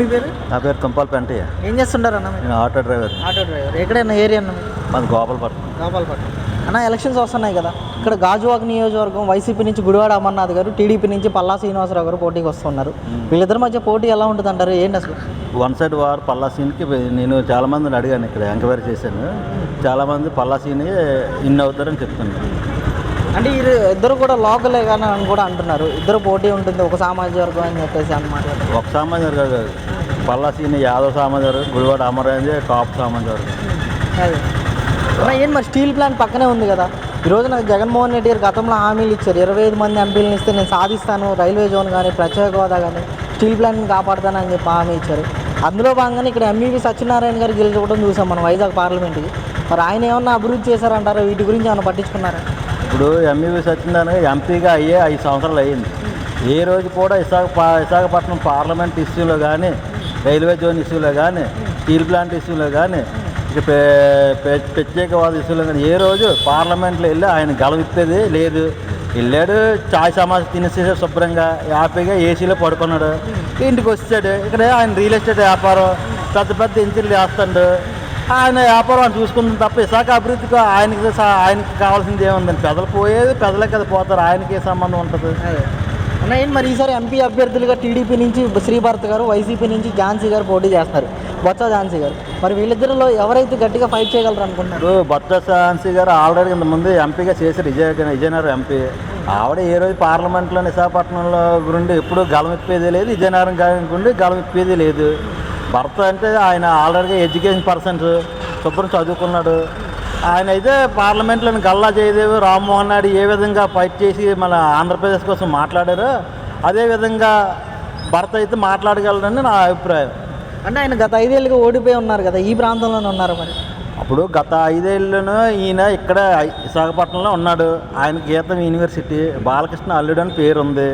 మీ పేరు? నా పేరు తుంపాల పెంటయ్య. ఏం చేస్తుంటారు అన్న మీరు? నేను ఆటో డ్రైవర్. Auto driver. ఎక్కడైనా ఏరియా అన్న మీరు? మాది గోపాలపట్నం. గోపాలపట్నం. అన్న ఎలక్షన్స్ వస్తున్నాయి కదా, ఇక్కడ గాజువాక నియోజకవర్గం వైసీపీ నుంచి గుడివాడ అమర్నాథ్ గారు, టీడీపీ నుంచి పల్లా శ్రీనివాసరావు గారు పోటీకి వస్తున్నారు. వీళ్ళిద్దరి మధ్య పోటీ ఎలా ఉంటుంది అంటారు? ఏంటి అసలు? వన్ సైడ్ వార్ పల్లా సీన్కి నేను చాలామందిని అడిగాను, ఇక్కడ ఎంక్వైరీ చేశాను. చాలామంది పల్లా సీన్ ఇన్ అవుతారని చెప్తున్నారు. అంటే ఇద్దరు కూడా లోకలే కానీ అని కూడా అంటున్నారు. ఇద్దరు పోటీ ఉంటుంది, ఒక సామాజిక వర్గం అని చెప్పేసి అన్నమాట. ఒక సామాజిక వర్గం కాదు, పల్లా సీన్ యాదవ్ సామాజిక వర్గం, గుడివాడ అమరాజే టాప్ సామాజిక వర్గం. అదే ఏం మరి స్టీల్ ప్లాంట్ పక్కనే ఉంది కదా. ఈరోజు నాకు జగన్మోహన్ రెడ్డి గారు గతంలో హామీలు ఇచ్చారు, 25 మంది ఎంపీలను ఇస్తే నేను సాధిస్తాను, రైల్వే జోన్ కానీ ప్రత్యేక హోదా కానీ స్టీల్ ప్లాంట్ని కాపాడుతానని చెప్పి హామీ ఇచ్చారు. అందులో భాగంగానే ఇక్కడ ఎంఈవి సత్యనారాయణ గారు గెలుచుకోవడం చూసాం మనం వైజాగ్ పార్లమెంట్కి. మరి ఆయన ఏమన్నా అభివృద్ధి చేశారంటారా? వీటి గురించి ఏమన్నా పట్టించుకున్నారా? ఇప్పుడు ఎంఈవి సత్యనారాయణ ఎంపీగా అయ్యే 5 సంవత్సరాలు అయ్యింది. ఏ రోజు కూడా విశాఖపట్నం పార్లమెంట్ ఇష్యూలో కానీ, రైల్వే జోన్ ఇష్యూలో కానీ, స్టీల్ ప్లాంట్ ఇష్యూలో కానీ, ప్రత్యేకవాద ఇష్యూలో కానీ ఏ రోజు పార్లమెంట్లో వెళ్ళి ఆయన గలవిప్పేది లేదు. వెళ్ళాడు, చాయ్ సమాజ్ తినేసేసాడు, శుభ్రంగా హ్యాపీగా ఏసీలో పడుకున్నాడు. ఇంటికి వచ్చాడు. ఇక్కడ ఆయన రియల్ ఎస్టేట్ వ్యాపారం, పెద్ద పెద్ద ఇంచులు వేస్తాడు. ఆయన వ్యాపారం ఆయన చూసుకుంటుంది తప్ప విశాఖ అభివృద్ధికి ఆయనకి కావాల్సింది ఏముందని? పెదలు పోయేది పెదలే కదా పోతారు, ఆయనకి ఏ సంబంధం ఉంటుంది? అన్న ఏంటి మరి ఈసారి ఎంపీ అభ్యర్థులుగా టీడీపీ నుంచి శ్రీభారత్ గారు, వైసీపీ నుంచి ఝాన్సీ గారు పోటీ చేస్తారు, బొత్స ఝాన్సీ గారు. మరి వీళ్ళిద్దరిలో ఎవరైతే గట్టిగా ఫైట్ చేయగలరు అనుకుంటున్నారు? బొత్స ఝాన్సీ గారు ఆల్రెడీ ఇంతకుముందు ఎంపీగా చేశారు, విజయనగరం ఎంపీ. ఆవిడ ఏ రోజు పార్లమెంట్లో విశాఖపట్నంలో గురించి ఎప్పుడు గలమిప్పేది లేదు, విజయనగరం గురించి గలమిప్పేది లేదు. భర్త అంటే ఆయన ఆల్రెడీ ఎడ్యుకేషన్ పర్సన్స్, శుభ్రం చదువుకున్నాడు. ఆయన అయితే పార్లమెంట్లోని గల్లా జయదేవ్, రామ్మోహన్ నాయుడు ఏ విధంగా ఫైట్ చేసి మన ఆంధ్రప్రదేశ్ కోసం మాట్లాడారో అదేవిధంగా భర్త అయితే మాట్లాడగలరని నా అభిప్రాయం. అంటే ఆయన గత 5 ఏళ్ళుగా ఓడిపోయి ఉన్నారు కదా, ఈ ప్రాంతంలోనే ఉన్నారు. మరి అప్పుడు గత 5 ఏళ్ళను ఈయన ఇక్కడ విశాఖపట్నంలో ఉన్నాడు. ఆయన గీతం యూనివర్సిటీ బాలకృష్ణ అల్లుడు అని పేరు ఉంది.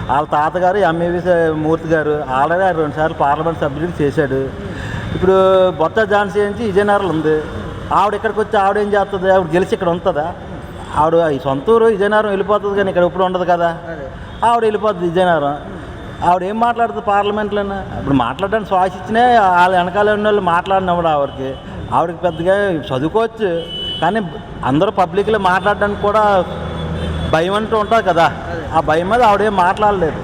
వాళ్ళ తాతగారు ఎంఏవి మూర్తి గారు ఆల్రెడీ 2 సార్లు పార్లమెంట్ సభ్యుడికి చేశాడు. ఇప్పుడు బొత్స ఝాన్సీ నుంచి విజయనగరం ఉంది. ఆవిడ ఇక్కడికి వచ్చి ఆవిడ ఏం చేస్తుంది? ఆవిడ గెలిచి ఇక్కడ ఉంటుందా? ఆవిడ ఈ సొంతూరు విజయనగరం వెళ్ళిపోతుంది, కానీ ఇక్కడ ఇప్పుడు ఉండదు కదా. ఆవిడ వెళ్ళిపోతుంది విజయనగరం. ఆవిడ ఏం మాట్లాడుతుంది పార్లమెంట్లోనే? ఇప్పుడు మాట్లాడడానికి శ్వాస ఇచ్చినా వాళ్ళ వెనకాల ఉన్న వాళ్ళు మాట్లాడినప్పుడు ఆవిడకి పెద్దగా చదువుకోవచ్చు, కానీ అందరూ పబ్లిక్లో మాట్లాడడానికి కూడా భయం అంటూ ఉంటుంది కదా. ఆ భయం మీద ఆవిడేం మాట్లాడలేదు.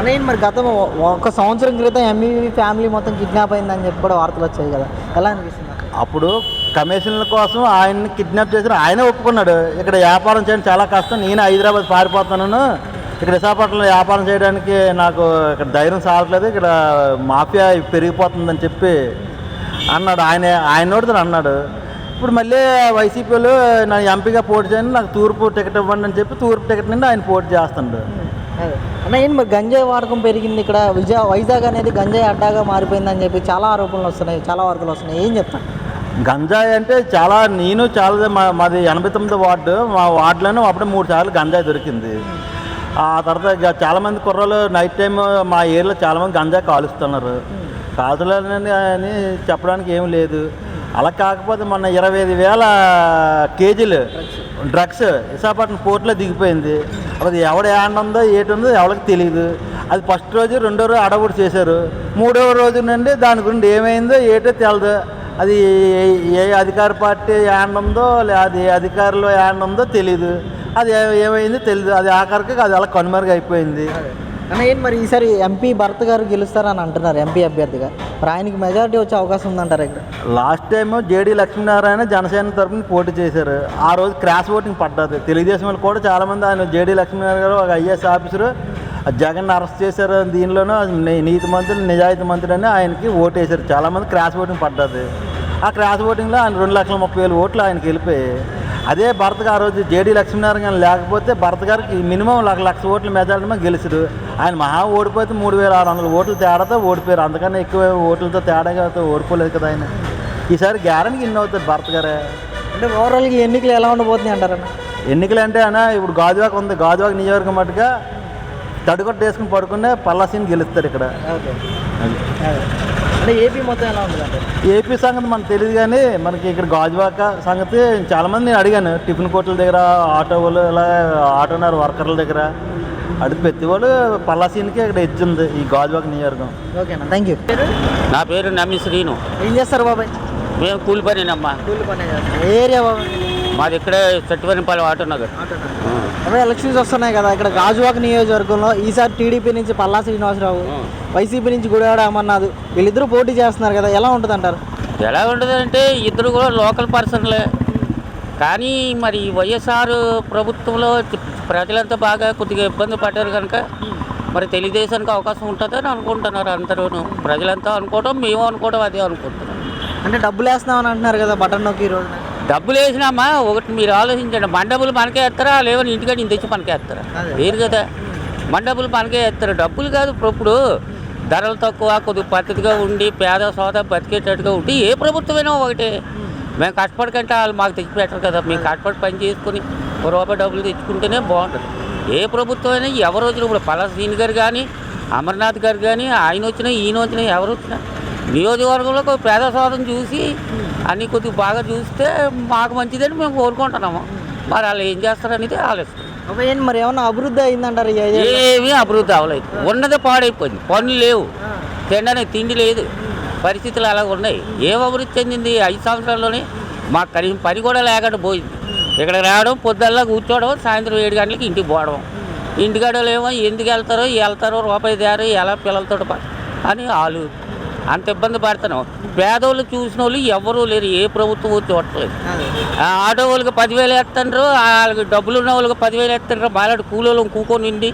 అని మరి గతం 1 సంవత్సరం క్రితం ఎంఈవి ఫ్యామిలీ మొత్తం కిడ్నాప్ అయిందని చెప్పి కూడా వార్తలు వచ్చాయి కదా, ఎలా అనిపిస్తుంది? అప్పుడు కమిషన్ల కోసం ఆయన్ని కిడ్నాప్ చేసిన ఆయనే ఒప్పుకున్నాడు. ఇక్కడ వ్యాపారం చేయడం చాలా కష్టం, నేను హైదరాబాద్ పారిపోతున్నాను, ఇక్కడ విశాఖపట్నంలో వ్యాపారం చేయడానికి నాకు ఇక్కడ ధైర్యం సాగట్లేదు, ఇక్కడ మాఫియా పెరిగిపోతుందని చెప్పి అన్నాడు. ఆయనోడితో అన్నాడు. ఇప్పుడు మళ్ళీ వైసీపీలో నా ఎంపీగా పోటీ చేయని, నాకు తూర్పు టికెట్ ఇవ్వండి అని చెప్పి తూర్పు టికెట్ నుండి ఆయన పోటీ చేస్తున్నాడు. అన్న ఏంటి మరి గంజాయి వాడకం పెరిగింది ఇక్కడ, వైజాగ్ అనేది గంజాయి అడ్డాగా మారిపోయిందని చెప్పి చాలా ఆరోపణలు వస్తున్నాయి, చాలా వార్తలు వస్తున్నాయి. ఏం చెప్తాను? గంజాయి అంటే చాలా మాది 89వ వార్డు, మా వార్డులోనే అప్పుడే 3 సార్లు గంజాయి దొరికింది. ఆ తర్వాత చాలామంది కుర్రలు నైట్ టైం మా ఏరియాలో చాలామంది గంజాయి కాలుస్తున్నారు. కాల్చలేదని అని చెప్పడానికి ఏం లేదు. అలా కాకపోతే మొన్న 25,000 కేజీలు డ్రగ్స్ విశాఖపట్నం పోర్టులో దిగిపోయింది. అది ఎవడ ఏండుందో ఏటుందో ఎవరికి తెలియదు. అది ఫస్ట్ రోజు, 2వ రోజు అడవుడు చేశారు. 3వ రోజు నుండి దాని గురించి ఏమైందో ఏటో తెలదు. అది ఏ అధికార పార్టీ ఏండుందో అది ఏ అధికారులు ఏండుందో తెలీదు. అది ఏమైందో తెలియదు. అది ఆఖరికి అది అలా కనుమరుగు అయిపోయింది. అన్న ఏంటి మరి ఈసారి ఎంపీ భరత్ గారు గెలుస్తారని అంటున్నారు ఎంపీ అభ్యర్థిగా. మరి ఆయనకి మెజారిటీ వచ్చే అవకాశం ఉందంటారు ఇక్కడ? Last time JD Lakshminarayana Janasena తరఫున పోటీ చేశారు. ఆ రోజు క్రాష్ ఓటింగ్ పడ్డది. తెలుగుదేశం వాళ్ళు కూడా చాలామంది ఆయన జేడీ లక్ష్మీనారాయణ గారు ఒక ఐఏఎస్ ఆఫీసరు జగన్ అరెస్ట్ చేశారు, దీనిలోనూ నీతి మంత్రులు నిజాయితీ మంత్రులు అని ఆయనకి ఓటు వేశారు. చాలామంది క్రాష్ ఓటింగ్ పడ్డది. ఆ క్రాష్ ఓటింగ్లో ఆయన 2,30,000 ఓట్లు ఆయనకి వెళ్ళిపోయి, అదే భరత్ గారు ఆ రోజు జేడీ లక్ష్మీనారాయణ లేకపోతే భరత్ గారికి మినిమం 1,00,000 ఓట్ల మెజారిటీ గెలిచారు. ఆయన మహా ఓడిపోతే 3,600 ఓట్లు తేడాతో ఓడిపోయారు. అంతకన్నా ఎక్కువ ఓట్లతో తేడాగా ఓడిపోలేదు కదా ఆయన. ఈసారి గ్యారెంటీ ఇన్ అవుతారు భరత్ గారే. అంటే ఓవరాల్గా ఎన్నికలు ఎలా ఉండబోతున్నాయి అంటారన్న? ఎన్నికలు అంటే అన్న ఇప్పుడు గాజువాక ఉంది, గాజువాక నియోజకవర్గం మటుగా తడిగొట్టు వేసుకుని పడుకునే పల్లాసీని గెలుస్తారు ఇక్కడ. అంటే ఏపీ మొత్తం ఎలా ఉంది అంటే? ఏపీ సంగతి మనకు తెలియదు, కానీ మనకి ఇక్కడ గాజువాక సంగతి చాలామంది నేను అడిగాను. టిఫిన్ కోట్ల దగ్గర, ఆటోలు ఇలా ఆటోనర్ వర్కర్ల దగ్గర అడిగి ప్రతి వాళ్ళు పల్లాసీన్కి ఇక్కడ ఎడ్జ్ ఉంది ఈ గాజువాక నియోజకవర్గం. ఓకేనా, థ్యాంక్ యూ. నా పేరు నమ్మి శ్రీను. ఏం చేస్తారు బాబాయ్? మేము కూలి పనేనమ్మా. కూలి పనే చేస్తారు. ఏ ఏరియా బాబాయ్? మాది ఇక్కడే చెట్టుపల్లి ఆటో నగర్. అదే ఎలక్షన్స్ వస్తున్నాయి కదా, ఇక్కడ గాజువాక నియోజకవర్గంలో ఈసారి టీడీపీ నుంచి పల్లా శ్రీనివాసరావు, వైసీపీ నుంచి గుడివాడ అమర్నాథ్ వీళ్ళిద్దరూ పోటీ చేస్తున్నారు కదా, ఎలా ఉంటుంది అంటారు? ఎలా ఉంటుందంటే ఇద్దరు కూడా లోకల్ పర్సన్లే. కానీ మరి వైఎస్ఆర్ ప్రభుత్వంలో ప్రజలంతా బాగా కొద్దిగా ఇబ్బంది పడ్డారు కనుక మరి తెలుగుదేశానికి అవకాశం ఉంటుందని అనుకుంటున్నారు అందరూ. ప్రజలంతా అనుకోవడం, మేము అనుకోవడం అదే అనుకుంటున్నాం. అంటే డబ్బులు వేస్తున్నామని అంటున్నారు కదా బటన్ నొక్కి ఈ రోజున. డబ్బులు వేసినామా ఒకటి మీరు ఆలోచించండి, మండబులు మనకే వేస్తారా లేవని ఇంటికాడ నేను తెచ్చి మనకే వేస్తారా? వేరు కదా, మండబులు మనకే వేస్తారు. డబ్బులు కాదు. ఇప్పుడు ధరలు తక్కువ కొద్దిగా పద్ధతిగా ఉండి పేద సోద బతికేటట్టుగా ఉండి ఏ ప్రభుత్వమైనా ఒకటే. మేము కష్టపడకంటే వాళ్ళు మాకు తెచ్చిపెట్టరు కదా. మేము కష్టపడి పని చేసుకుని రూపాయి డబ్బులు తెచ్చుకుంటేనే బాగుంటుంది. ఏ ప్రభుత్వం అయినా ఎవరు వచ్చినా, ఇప్పుడు పలాసీని గారు కానీ అమర్నాథ్ గారు కానీ ఆయన వచ్చినా ఈయన వచ్చినా ఎవరు వచ్చినా నియోజకవర్గంలో పేద సోదం చూసి అన్నీ కొద్దిగా బాగా చూస్తే మాకు మంచిదని మేము కోరుకుంటున్నాము. మరి వాళ్ళు ఏం చేస్తారనేది ఆలోచిస్తాం. మరి ఏమన్నా అభివృద్ధి అయిందంటారు? ఏమీ అభివృద్ధి అవ్వలేదు. ఉన్నదే పాడైపోయింది. పనులు లేవు, తినడానికి తిండి లేదు, పరిస్థితులు అలా ఉన్నాయి. ఏం అభివృద్ధి చెందింది? 5 సంవత్సరాల్లోనే మాకు కనీసం పని కూడా లేకుండా పోయింది. ఇక్కడ రావడం, పొద్దుల్లా కూర్చోవడం, సాయంత్రం 7 గంటలకి ఇంటికి పోవడం. ఇంటికాడలేమో ఎందుకు వెళ్తారో రూపాయి తేరు ఎలా పిల్లలతో అని వాళ్ళు అంత ఇబ్బంది పడుతున్నాం. పేదోళ్ళు చూసిన వాళ్ళు ఎవరూ లేరు, ఏ ప్రభుత్వం చూడట్లేదు. ఆటో వాళ్ళకి 10,000 వేస్తున్నారు, వాళ్ళకి డబ్బులు ఉన్న వాళ్ళకి 10,000 వేస్తున్నారు. మాలాంటి కూలోళ్ళని కూకొని ఉండి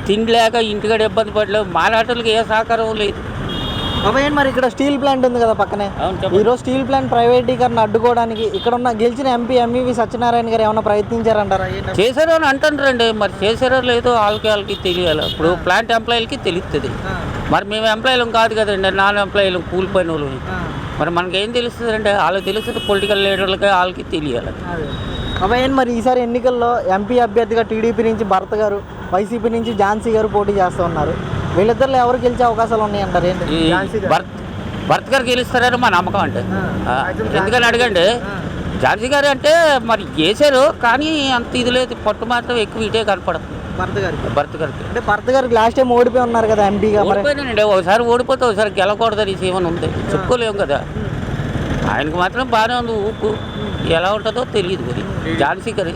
తిండి లేక ఇంటికాడ ఇబ్బంది పడలేవు. మాలాటోళ్ళకి ఏ సహకారం లేదు. మరి ఇక్కడ స్టీల్ ప్లాంట్ ఉంది కదా పక్కనే, ఈరోజు స్టీల్ ప్లాంట్ ప్రైవేటీకరణ అడ్డుకోవడానికి ఇక్కడ ఉన్న గెలిచిన ఎంపీ ఎంఈవి సత్యనారాయణ గారు ఏమైనా ప్రయత్నించారంటారా? చేశారో అని అంటారండి. మరి చేశారో లేదో వాళ్ళకి తెలియాలి. ఇప్పుడు ప్లాంట్ ఎంప్లాయీలకి తెలుస్తుంది. మరి మేము ఎంప్లాయీలం కాదు కదండి, నాన్ ఎంప్లాయీలం, కూలిపోయిన వాళ్ళు. మరి మనకేం తెలుస్తుంది అంటే వాళ్ళకి తెలుస్తుంది. పొలిటికల్ లీడర్లకి వాళ్ళకి తెలియాలి. మరి ఈసారి ఎన్నికల్లో ఎంపీ అభ్యర్థిగా టీడీపీ నుంచి భరత్ గారు, వైసీపీ నుంచి ఝాన్సీ గారు పోటీ చేస్తూ ఉన్నారు. వీళ్ళిద్దరిలో ఎవరు గెలిచే అవకాశాలు ఉన్నాయంటారు? భరత్ గారు గెలుస్తారని మా నమ్మకం అంటే. ఎందుకని అడగండి, ఝాన్సీ గారు అంటే మరి చేశారు కానీ అంత ఇది లేదు, పట్టు మాత్రం ఎక్కువ ఇటే కనపడదు భరత్ గారికి. అంటే భరత్ గారికి లాస్ట్ టైం ఓడిపోయి ఉన్నారు కదా ఎంపీగా. ఓడిపోయినండి, ఒకసారి ఓడిపోతే ఒకసారి గెలకూడదని ఏమని ఉంది, చెప్పుకోలేము కదా. ఆయనకు మాత్రం బాగానే ఉంది. ఊపు ఎలా ఉంటుందో తెలియదు. మరి ఝాన్సీ గారి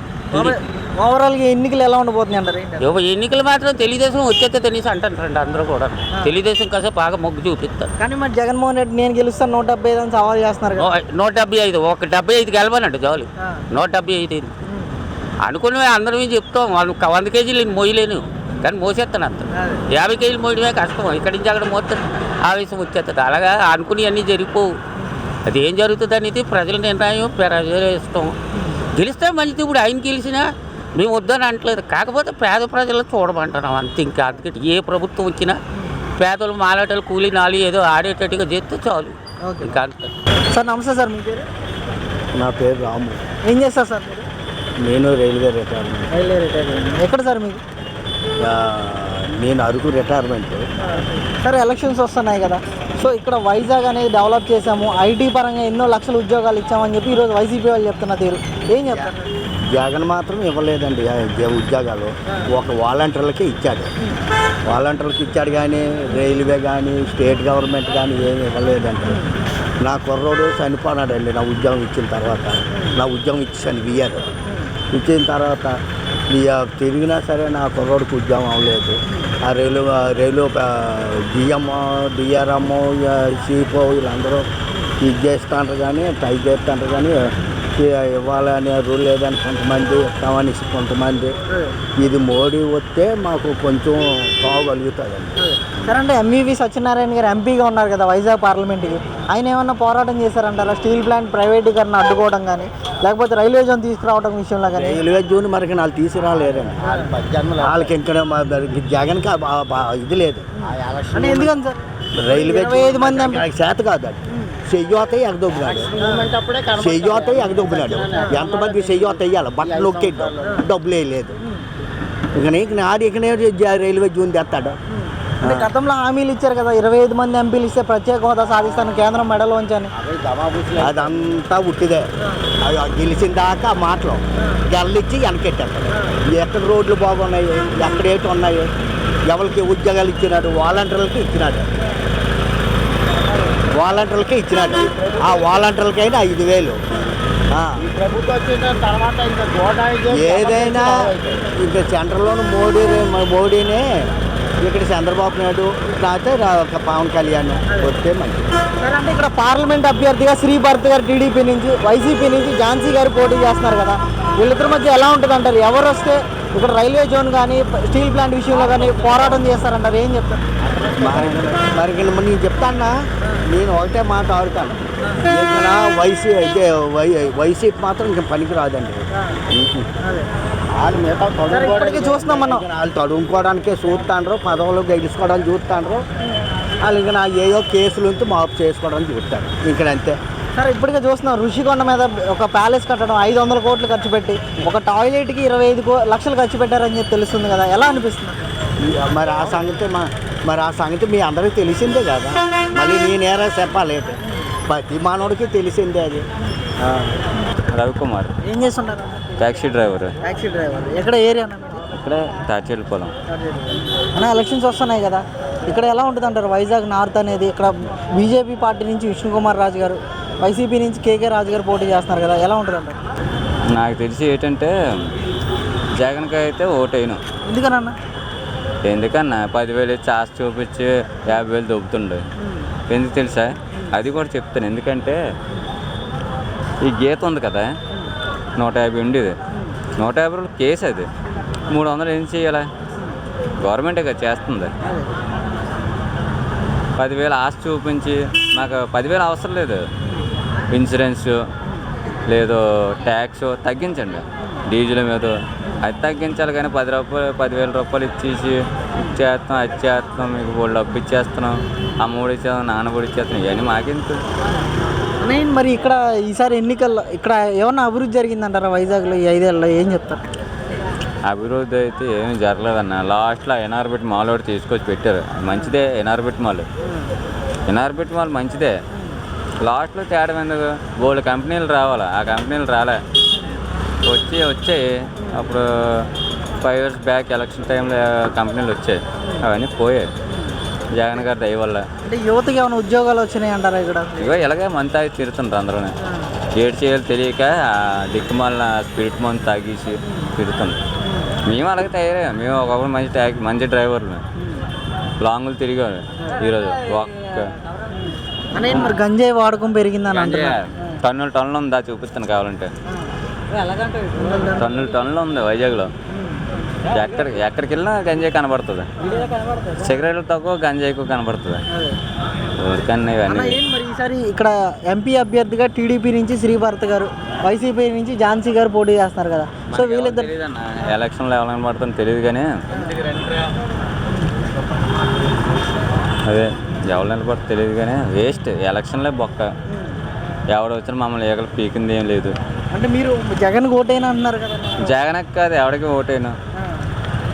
ఓవరాల్గా ఎన్నికలు ఎలా ఉండబోతున్నాయి అంటారు? ఎన్నికలు మాత్రం తెలుగుదేశం వచ్చేస్తే తెలిసి అంటారండి అందరూ కూడా. తెలుగుదేశం కాసేపు బాగా మొగ్గు చూపిస్తారు. కానీ మరి జగన్మోహన్ రెడ్డి నేను గెలుస్తాను 175 అని సవాల్ చేస్తున్నారు. 175 ఒక 75 గెలవనండి చాలు. 175 అనుకుని అందరం చెప్తాం. 100 కేజీలు నేను మోయలేను కానీ మోసేస్తాను అంత. 50 కేజీలు మోయడమే కష్టం. ఇక్కడి నుంచి అక్కడ మోస్తాను, ఆవేశం వచ్చేస్తుంది. అలాగా అనుకుని అన్నీ జరిగిపోవు. అది ఏం జరుగుతుంది అనేది ప్రజల నిర్ణయం, ప్రజల ఇష్టం. గెలిస్తే మంచిది. ఇప్పుడు ఆయన గెలిచినా మేము వద్దని అంటలేదు. కాకపోతే పేద ప్రజలు చూడమంటున్నాం అంతే. ఇంకా అందుకని ఏ ప్రభుత్వం వచ్చినా పేదలు మాలాటలు కూలీ నాలి ఏదో ఆడేటట్టుగా చేస్తే చాలు. ఇంకా అంతే. సార్ నమస్తే సార్, మీ పేరు? నా పేరు రాము. ఏం చేస్తారు సార్ మీరు? నేను రైల్వే రిటైర్మెంట్. ఎక్కడ సార్ మీకు? నేను అరకు రిటైర్మెంట్. సరే ఎలక్షన్స్ వస్తున్నాయి కదా, సో ఇక్కడ వైజాగ్ అనేది డెవలప్ చేసాము, ఐటీ పరంగా ఎన్నో లక్షల ఉద్యోగాలు ఇచ్చామని చెప్పి ఈరోజు వైసీపీ వాళ్ళు చెప్తున్న తీరు ఏం చెప్తారు? జగన్ మాత్రం ఇవ్వలేదండి ఉద్యోగాలు. ఒక వాలంటీర్లకే ఇచ్చాడు. వాలంటీర్లకి ఇచ్చాడు కానీ రైల్వే కానీ స్టేట్ గవర్నమెంట్ కానీ ఏమి ఇవ్వలేదండి. నా కుర్రోడు చనిపోనాడండి నా ఉద్యోగం ఇచ్చిన తర్వాత. నా ఉద్యోగం ఇచ్చాను విఆర్ ఇచ్చిన తర్వాత తిరిగినా సరే నా కుర్రోడికి ఉద్యోగం అవ్వలేదు. ఆ రైలు డిఆర్ఎం సీపో వీళ్ళందరూ ఇది చేస్తుంటారు కానీ ట్రై చేస్తుంటారు కానీ ఇవ్వాలని రూల్ లేదని కొంతమంది, ఇస్తామని కొంతమంది. ఇది మోడీ వస్తే మాకు కొంచెం బాగలుగుతుందండి. సరే అంటే ఎంఈవి సత్యనారాయణ గారు ఎంపీగా ఉన్నారు కదా వైజాగ్ పార్లమెంట్కి, ఆయన ఏమన్నా పోరాటం చేశారంటారా? స్టీల్ ప్లాంట్ ప్రైవేటీకరణ అడ్డుకోవడం కానీ లేకపోతే రైల్వే జోన్ తీసుకురావడం విషయంలో కానీ? రైల్వే జోన్ మనకి వాళ్ళు తీసుకురాలేరండి. వాళ్ళకి ఇంకా జగన్కి ఇది లేదు. అంటే ఎందుకని సార్? రైల్వే 25 మంది చేత కాదండి. చెయ్యోతే ఎగదొబ్బినాడు, చెయ్యోతే ఎగదొబ్బినాడు. ఎంతమంది చెయ్యోత వేయాలి, బట్టలు నొక్కేద్దాం, డబ్బులు వేయలేదు. ఇక నాడు ఇకనే రైల్వే జోన్ తెస్తాడు. అంటే గతంలో హామీలు ఇచ్చారు కదా, 25 మంది ఎంపీలు ఇస్తే ప్రత్యేక హోదా సాధిస్తాను కేంద్రం మెడలో ఉంచని. అదంతా ఉట్టిదే. అది గెలిచిన దాకా మాటలు గెల్లిచ్చి వెనకెట్టారు. ఎక్కడ రోడ్లు బాగున్నాయి, ఎక్కడ ఏంటి ఉన్నాయి, ఎవరికి ఉద్యోగాలు ఇచ్చినాడు, వాలంటీర్లకి ఇచ్చినాడు, వాలంటీర్లకి ఇచ్చినాడు. ఆ వాలంటీర్లకైనా 5,000. ఏదైనా ఇంకా సెంట్రల్లోని మోడీనే, ఇక్కడ చంద్రబాబు నాయుడు లేకపోతే పవన్ కళ్యాణ్ వస్తే మంచిది. సరే, అంటే ఇక్కడ పార్లమెంట్ అభ్యర్థిగా శ్రీభారత్ గారు టీడీపీ నుంచి, వైసీపీ నుంచి ఝాన్సీ గారు పోటీ చేస్తున్నారు కదా, వీళ్ళిద్దరి మధ్య ఎలా ఉంటుంది అంటారు? ఎవరు వస్తే ఇక్కడ రైల్వే జోన్ కానీ స్టీల్ ప్లాంట్ విషయంలో కానీ పోరాటం చేస్తారంటారు? ఏం చెప్తారు? మరి నేను చెప్తానా, నేను ఒకటే మాట ఆడుతాను, వైసీపీ మాత్రం ఇంకా పనికి రాదండి. వాళ్ళు మిగతా చూస్తున్నాం మనం, వాళ్ళు తడుముకోవడానికే చూస్తాండ్రు, పదవులు గెలుచుకోవడానికి చూస్తాండ్రు. వాళ్ళు ఇంకా ఏదో కేసులు ఉంటే మాపు చేసుకోవడానికి చూస్తారు ఇక్కడ, అంతే. సరే, ఇప్పటికే చూస్తున్నాం ఋషికొండ మీద ఒక ప్యాలెస్ కట్టడం 500 కోట్లు ఖర్చు పెట్టి, ఒక టాయిలెట్కి 25 లక్షలు ఖర్చు పెట్టారని చెప్పి తెలుస్తుంది కదా, ఎలా అనిపిస్తుంది? మరి ఆ సంగతి మీ అందరికీ తెలిసిందే కదా, మళ్ళీ నేనేరా చెప్పాలి, ప్రతి మానవుడికి తెలిసిందే అది. రవికుమార్. ఏం చేస్తుంటారు? Taxi driver. Taxi driver. ఎక్కడ ఏరియా? ఇక్కడే తాచేళ్ళ పొలం. అన్న, ఎలక్షన్స్ వస్తున్నాయి కదా, ఇక్కడ ఎలా ఉంటుంది అంటారు? వైజాగ్ నార్త్ అనేది, ఇక్కడ బీజేపీ పార్టీ నుంచి విష్ణుకుమార్ రాజు గారు, వైసీపీ నుంచి కేకే రాజు గారు పోటీ చేస్తున్నారు కదా, ఎలా ఉంటుంది అంటారు? నాకు తెలిసి ఏంటంటే జగన్కి అయితే ఓటేను. ఎందుకనన్నా? ఎందుకన్నా 10,000 ఇచ్చి ఆశ చూపించి 50,000 దొబ్బుతుండే. ఎందుకు తెలుసా? అది కూడా చెప్తాను. ఎందుకంటే ఈ గీత ఉంది కదా, 150 ఉండేది, 150 రూపాయలు కేసు, అది 300 ఏం చేయాలి? గవర్నమెంటే కదా చేస్తుంది. 10,000 ఆశ చూపించి నాకు 10,000 అవసరం లేదు, ఇన్సూరెన్స్ లేదు, ట్యాక్స్ తగ్గించండి, డీజిల్ మీద అది తగ్గించాలి. కానీ 10,000 రూపాయలు ఇచ్చేసి ఇచ్చేస్తాం, అది చేస్తాం, మీకు వాళ్ళు డబ్బు ఇచ్చేస్తున్నాం, అమ్మఒడి ఇచ్చేస్తాం, నాన్నఒడి ఇచ్చేస్తాం, ఇవన్నీ మాకెందుకు? నేను మరి ఇక్కడ ఈసారి ఎన్నికల్లో ఇక్కడ ఏమన్నా అభివృద్ధి జరిగిందంటారా వైజాగ్లో ఈ 5 ఏళ్ళలో? ఏం చెప్తారు? అభివృద్ధి అయితే ఏమీ జరగలేదన్న. లాస్ట్లో ఎన్ఆర్బిట్ మాల్ ఒకటి తీసుకొచ్చి పెట్టారు, మంచిదే. ఎన్ఆర్బిట్ మాల్ మంచిదే. లాస్ట్లో తేడా ఎందుకు? బోల్డ్ కంపెనీలు రావాలి, ఆ కంపెనీలు రాలే. వచ్చాయి అప్పుడు 5 years బ్యాక్ ఎలక్షన్ టైంలో కంపెనీలు వచ్చాయి, అవన్నీ పోయాయి జగన్ గారి దయ వల్ల. అంటే యువతకి ఏమైనా ఉద్యోగాలు వచ్చినాయి అంటారా ఇక్కడ? ఇవో ఇలాగే మంతా తిరుగుతుంటారు అందరూ, ఏడు చేయాలి తెలియక దిక్కుమాలిన స్పిరిట్ మందు తాగేసి తిరుగుతుంది. మేము అలాగే తయారయ్యాం. మేము ఒకప్పుడు మంచి డ్రైవర్లు, లాంగులు తిరిగాము. ఈరోజు మరి గంజాయి వాడకం పెరిగిందని అంటే టన్నులు ఉందా చూపిస్తాను కావాలంటే. టన్నులు ఉంది వైజాగ్లో. ఎక్కడికి వెళ్ళినా గంజాయి కనబడుతుంది. సిగరెట్లు తక్కువ, గంజాయి ఎక్కువ కనబడుతుంది. మరి ఈసారి ఇక్కడ ఎంపీ అభ్యర్థిగా టీడీపీ నుంచి శ్రీభారత్ గారు, వైసీపీ నుంచి ఝాన్సీ గారు పోటీ చేస్తున్నారు కదా, సో వీళ్ళిద్దరు ఎలక్షన్లో ఎవరు కనబడుతుందో తెలియదు. కానీ అదే ఎవరు నిలబడుతుందో తెలియదు. కానీ వేస్ట్ ఎలక్షన్లే బొక్క. ఎవడు వచ్చినా మమ్మల్ని ఏకలు పీకింది ఏం లేదు. అంటే మీరు జగన్ ఓటైనా అంటున్నారు కదా? జగన్ కాదు, ఎవరికి ఓటైనా